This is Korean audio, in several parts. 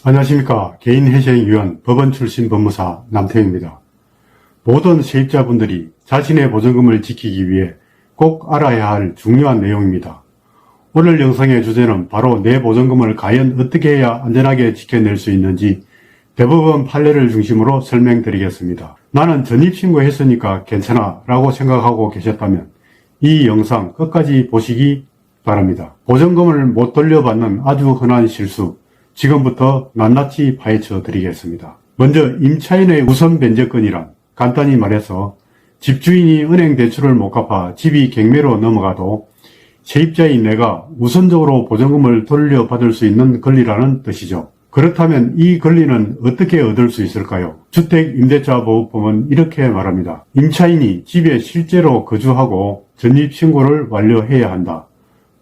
안녕하십니까. 개인회생위원 법원 출신 법무사 남태입니다. 모든 세입자분들이 자신의 보증금을 지키기 위해 꼭 알아야 할 중요한 내용입니다. 오늘 영상의 주제는 바로 내 보증금을 과연 어떻게 해야 안전하게 지켜낼 수 있는지 대법원 판례를 중심으로 설명드리겠습니다. 나는 전입신고했으니까 괜찮아 라고 생각하고 계셨다면 이 영상 끝까지 보시기 바랍니다. 보증금을 못 돌려받는 아주 흔한 실수, 지금부터 낱낱이 파헤쳐 드리겠습니다. 먼저 임차인의 우선 변제권이란 간단히 말해서 집주인이 은행 대출을 못 갚아 집이 경매로 넘어가도 세입자인 내가 우선적으로 보증금을 돌려받을 수 있는 권리라는 뜻이죠. 그렇다면 이 권리는 어떻게 얻을 수 있을까요? 주택임대차보호법은 이렇게 말합니다. 임차인이 집에 실제로 거주하고 전입신고를 완료해야 한다.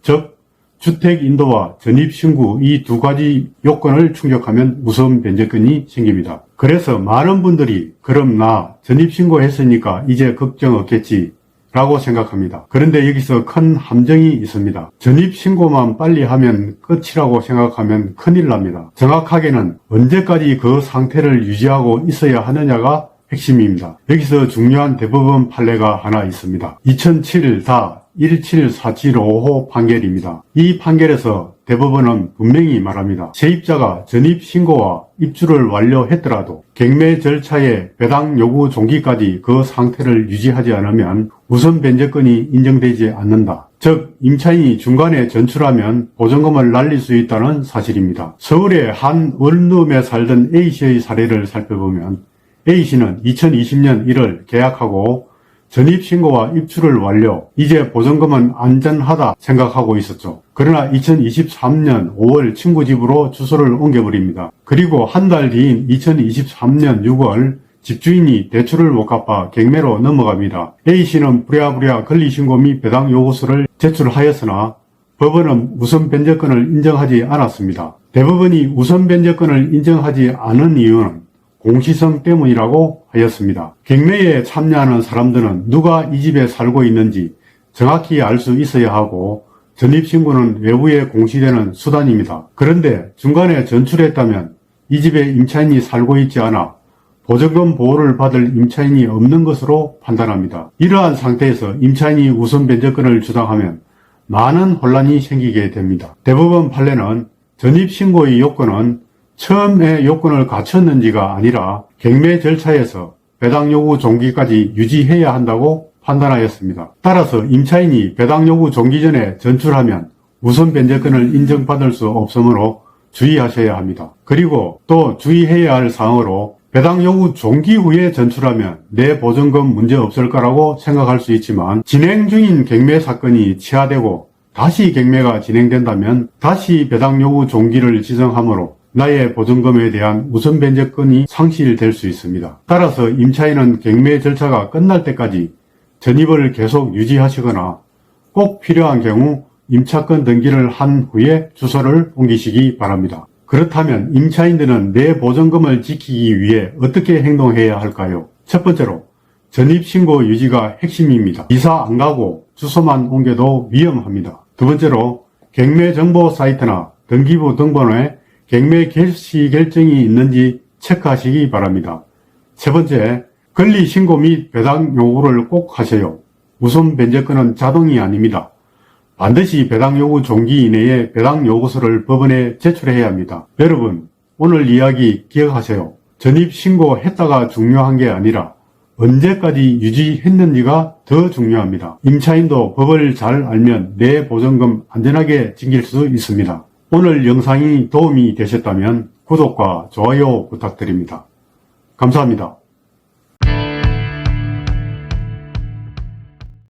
즉 주택인도와 전입신고 이 두 가지 요건을 충족하면 우선 변제권이 생깁니다. 그래서 많은 분들이 그럼 나 전입신고했으니까 이제 걱정 없겠지 라고 생각합니다. 그런데 여기서 큰 함정이 있습니다. 전입신고만 빨리 하면 끝이라고 생각하면 큰일 납니다. 정확하게는 언제까지 그 상태를 유지하고 있어야 하느냐가 핵심입니다. 여기서 중요한 대법원 판례가 하나 있습니다. 2007-17475호 판결입니다. 이 판결에서 대법원은 분명히 말합니다. 세입자가 전입신고와 입주를 완료했더라도 경매 절차의 배당 요구 종기까지 그 상태를 유지하지 않으면 우선 변제권이 인정되지 않는다. 즉 임차인이 중간에 전출하면 보증금을 날릴 수 있다는 사실입니다. 서울의 한 원룸에 살던 A씨의 사례를 살펴보면 A씨는 2020년 1월 계약하고 전입신고와 입주를 완료, 이제 보증금은 안전하다 생각하고 있었죠. 그러나 2023년 5월 친구 집으로 주소를 옮겨버립니다. 그리고 한 달 뒤인 2023년 6월 집주인이 대출을 못 갚아 경매로 넘어갑니다. A씨는 부랴부랴 권리신고 및 배당 요구서를 제출하였으나 법원은 우선 변제권을 인정하지 않았습니다. 대법원이 우선 변제권을 인정하지 않은 이유는 공시성 때문이라고 하였습니다. 경매에 참여하는 사람들은 누가 이 집에 살고 있는지 정확히 알 수 있어야 하고 전입신고는 외부에 공시되는 수단입니다. 그런데 중간에 전출했다면 이 집에 임차인이 살고 있지 않아 보증금 보호를 받을 임차인이 없는 것으로 판단합니다. 이러한 상태에서 임차인이 우선 변제권을 주장하면 많은 혼란이 생기게 됩니다. 대법원 판례는 전입신고의 요건은 처음에 요건을 갖췄는지가 아니라 경매 절차에서 배당 요구 종기까지 유지해야 한다고 판단하였습니다. 따라서 임차인이 배당 요구 종기 전에 전출하면 우선 변제권을 인정받을 수 없으므로 주의하셔야 합니다. 그리고 또 주의해야 할 사항으로 배당 요구 종기 후에 전출하면 내 보증금 문제 없을 거라고 생각할 수 있지만 진행 중인 경매 사건이 취하되고 다시 경매가 진행된다면 다시 배당 요구 종기를 지정하므로 나의 보증금에 대한 우선 변제권이 상실될 수 있습니다. 따라서 임차인은 경매 절차가 끝날 때까지 전입을 계속 유지하시거나 꼭 필요한 경우 임차권 등기를 한 후에 주소를 옮기시기 바랍니다. 그렇다면 임차인들은 내 보증금을 지키기 위해 어떻게 행동해야 할까요? 첫 번째로 전입신고 유지가 핵심입니다. 이사 안 가고 주소만 옮겨도 위험합니다. 두 번째로 경매 정보 사이트나 등기부 등본에 경매 개시 결정이 있는지 체크하시기 바랍니다. 세 번째, 권리신고 및 배당 요구를 꼭 하세요. 우선 변제권은 자동이 아닙니다. 반드시 배당 요구 종기 이내에 배당 요구서를 법원에 제출해야 합니다. 여러분, 오늘 이야기 기억하세요. 전입신고했다가 중요한 게 아니라 언제까지 유지했는지가 더 중요합니다. 임차인도 법을 잘 알면 내 보증금 안전하게 지킬 수 있습니다. 오늘 영상이 도움이 되셨다면 구독과 좋아요 부탁드립니다. 감사합니다.